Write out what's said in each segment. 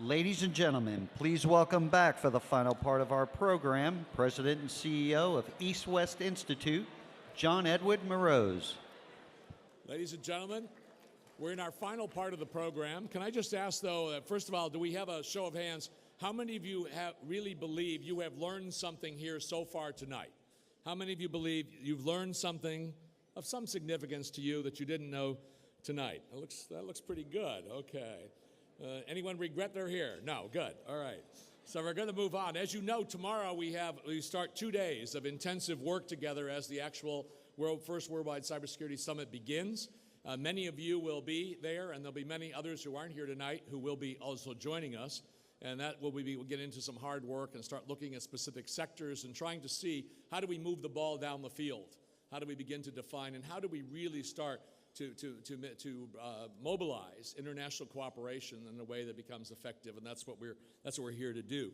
Ladies and gentlemen, please welcome back for the final part of our program, President and CEO of East West Institute, John Edward Moroz. Ladies and gentlemen, we're in our final part of the program. Can I just ask, though, first of all, do we have a show of hands? How many of you really believe you have learned something here so far tonight? How many of you believe you've learned something of some significance to you that you didn't know tonight? That looks pretty good. Okay. Anyone regret they're here? No, good. All right. So we're going to move on. As you know, tomorrow we start 2 days of intensive work together as the actual first Worldwide Cybersecurity Summit begins. Many of you will be there, and there'll be many others who aren't here tonight who will be also joining us. And that we'll get into some hard work and start looking at specific sectors and trying to see how do we move the ball down the field? How do we begin to define, and how do we really start to mobilize international cooperation in a way that becomes effective, and that's what we're here to do.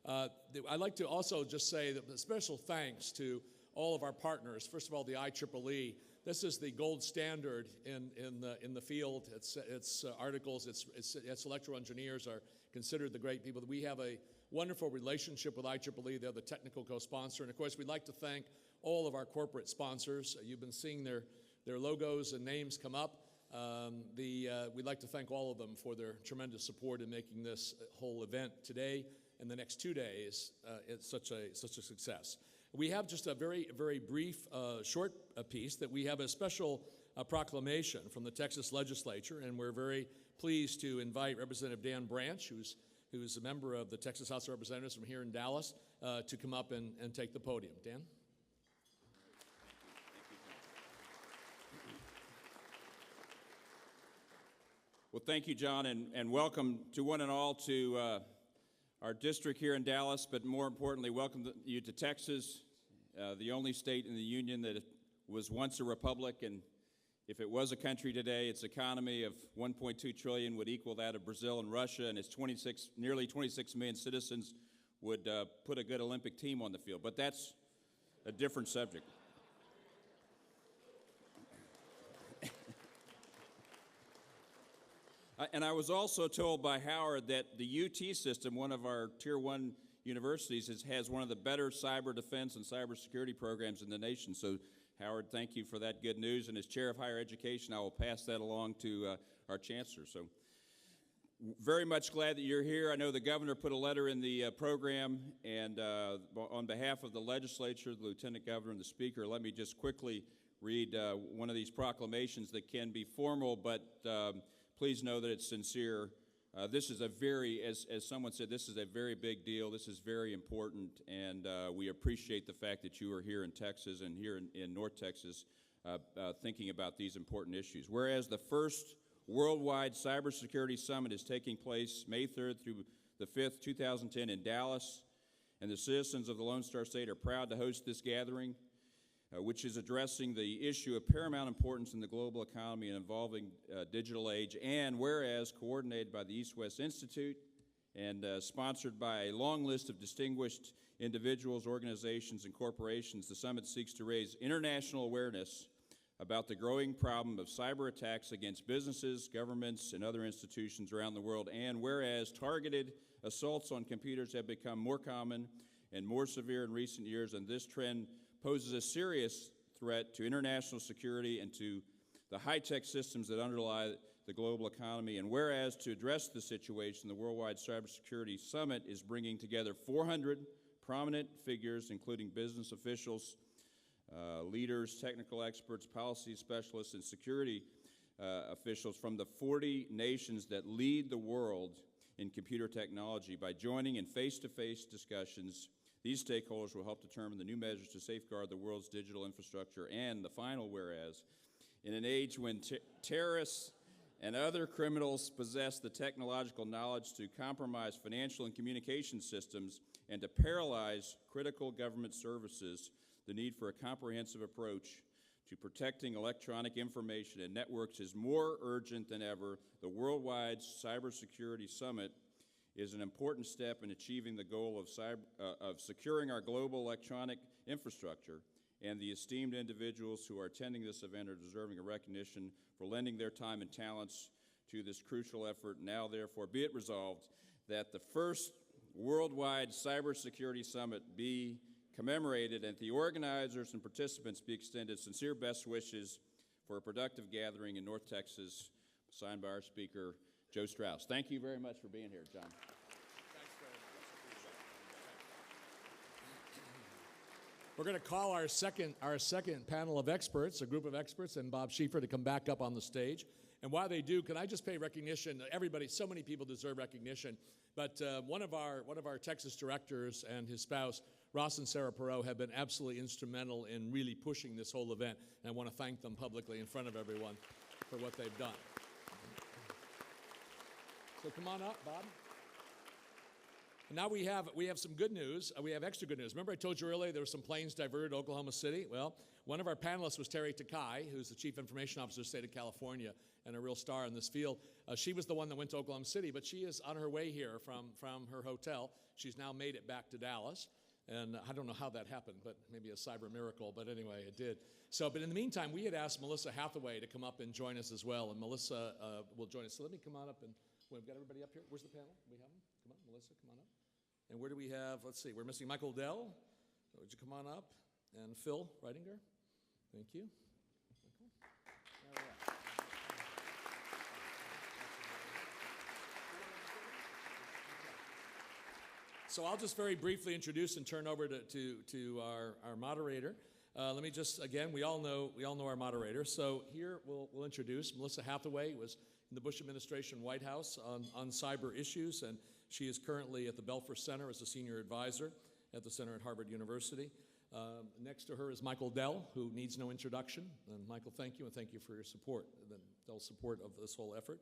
I'd like to also just say that a special thanks to all of our partners. First of all, the IEEE. This is the gold standard in the field. Its articles, its electrical engineers are considered the great people. We have a wonderful relationship with IEEE. They're the technical co-sponsor, and of course, we'd like to thank all of our corporate sponsors. You've been seeing their logos and names come up. We'd like to thank all of them for their tremendous support in making this whole event today and the next 2 days it's such a success. We have just a very, very brief, short piece that we have a special proclamation from the Texas legislature, and we're very pleased to invite Representative Dan Branch, who's a member of the Texas House of Representatives from here in Dallas, to come up and take the podium. Dan? Well, thank you, John, and welcome to one and all to our district here in Dallas, but more importantly, welcome you to Texas, the only state in the union that was once a republic, and if it was a country today, its economy of $1.2 trillion would equal that of Brazil and Russia, and its nearly 26 million citizens would put a good Olympic team on the field. But that's a different subject. And I was also told by Howard that the UT system, one of our Tier 1 universities, has one of the better cyber defense and cybersecurity programs in the nation. So, Howard, thank you for that good news. And as Chair of Higher Education, I will pass that along to our Chancellor. So, very much glad that you're here. I know the Governor put a letter in the program, and on behalf of the legislature, the Lieutenant Governor, and the Speaker, let me just quickly read one of these proclamations that can be formal, but please know that it's sincere. This is as someone said, this is a very big deal. This is very important, and we appreciate the fact that you are here in Texas and here in North Texas thinking about these important issues. Whereas the first Worldwide Cybersecurity Summit is taking place May 3rd through the 5th, 2010 in Dallas, and the citizens of the Lone Star State are proud to host this gathering, which is addressing the issue of paramount importance in the global economy and involving digital age, and whereas coordinated by the East-West Institute and sponsored by a long list of distinguished individuals, organizations, and corporations, the summit seeks to raise international awareness about the growing problem of cyber attacks against businesses, governments, and other institutions around the world, and whereas targeted assaults on computers have become more common and more severe in recent years, and this trend poses a serious threat to international security and to the high-tech systems that underlie the global economy. And whereas to address the situation, the Worldwide Cybersecurity Summit is bringing together 400 prominent figures, including business officials, leaders, technical experts, policy specialists, and security officials from the 40 nations that lead the world in computer technology. By joining in face-to-face discussions, these stakeholders will help determine the new measures to safeguard the world's digital infrastructure. And the final whereas, in an age when terrorists and other criminals possess the technological knowledge to compromise financial and communication systems and to paralyze critical government services, the need for a comprehensive approach to protecting electronic information and networks is more urgent than ever. The Worldwide Cybersecurity Summit is an important step in achieving the goal of securing our global electronic infrastructure, and the esteemed individuals who are attending this event are deserving of recognition for lending their time and talents to this crucial effort. Now, therefore, be it resolved that the first worldwide cybersecurity summit be commemorated, and the organizers and participants be extended sincere best wishes for a productive gathering in North Texas, signed by our speaker, Joe Strauss. Thank you very much for being here, John. We're going to call our second panel of experts, a group of experts, and Bob Schieffer to come back up on the stage. And while they do, can I just pay recognition? Everybody, so many people deserve recognition, but one of our Texas directors and his spouse, Ross and Sarah Perot, have been absolutely instrumental in really pushing this whole event, and I want to thank them publicly in front of everyone for what they've done. So come on up, Bob. And now we have some good news. We have extra good news. Remember I told you earlier there were some planes diverted to Oklahoma City? Well, one of our panelists was Terry Takai, who's the Chief Information Officer of the state of California and a real star in this field. She was the one that went to Oklahoma City, but she is on her way here from her hotel. She's now made it back to Dallas. And I don't know how that happened, but maybe a cyber miracle, but anyway, it did. So, but in the meantime, we had asked Melissa Hathaway to come up and join us as well, and Melissa will join us. So let me come on up, and we've got everybody up here. Where's the panel? We have them? Come on, Melissa, come on up. And where do we have, let's see, we're missing Michael Dell. Would you come on up? And Phil Reitinger. Thank you. Michael. There we are. So I'll just very briefly introduce and turn over to our moderator. Let me just, again, we all know our moderator. So here we'll introduce Melissa Hathaway, who was in the Bush administration White House on cyber issues, and she is currently at the Belfer Center as a senior advisor at the center at Harvard University. Next to her is Michael Dell, who needs no introduction. And Michael, thank you, and thank you for your support, Dell's support of this whole effort.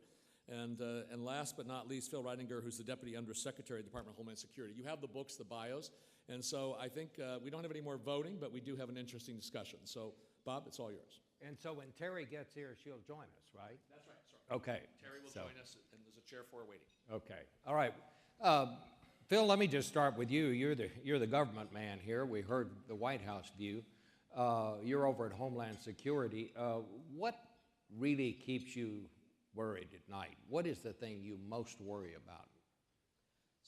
And last but not least, Phil Reitinger, who's the Deputy Undersecretary of the Department of Homeland Security. You have the books, the bios, and so I think we don't have any more voting, but we do have an interesting discussion. So, Bob, it's all yours. And so when Terry gets here, she'll join us, right? That's right. Sorry. Okay. Terry will join us, and there's a chair for her waiting. Okay. All right. Phil, let me just start with you. You're the government man here. We heard the White House view. You're over at Homeland Security. What really keeps you worried at night? What is the thing you most worry about?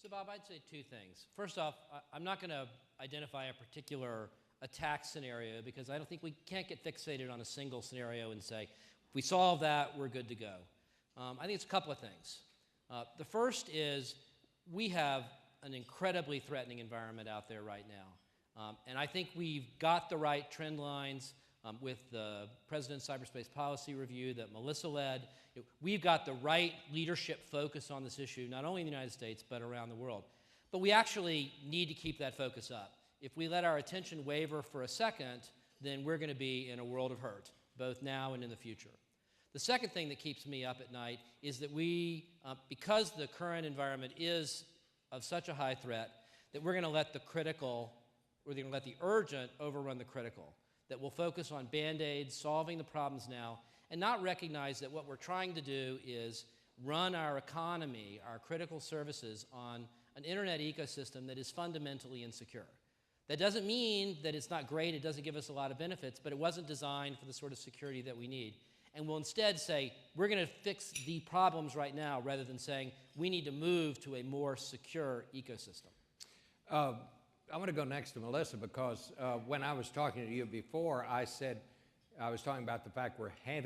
So, Bob, I'd say two things. First off, I'm not going to identify a particular attack scenario because I don't think we can't get fixated on a single scenario and say, if we solve that, we're good to go. I think it's a couple of things. The first is we have an incredibly threatening environment out there right now. And I think we've got the right trend lines with the President's Cyberspace Policy Review that Melissa led. We've got the right leadership focus on this issue, not only in the United States, but around the world. But we actually need to keep that focus up. If we let our attention waver for a second, then we're going to be in a world of hurt, both now and in the future. The second thing that keeps me up at night is that we, because the current environment is of such a high threat, that we're going to let the critical, we're going to let the urgent overrun the critical, that we'll focus on Band-Aids, solving the problems now, and not recognize that what we're trying to do is run our economy, our critical services, on an internet ecosystem that is fundamentally insecure. That doesn't mean that it's not great, it doesn't give us a lot of benefits, but it wasn't designed for the sort of security that we need. And we'll instead say, we're going to fix the problems right now, rather than saying, we need to move to a more secure ecosystem. I want to go next to Melissa because when I was talking to you before, I said, I was talking about the fact we're having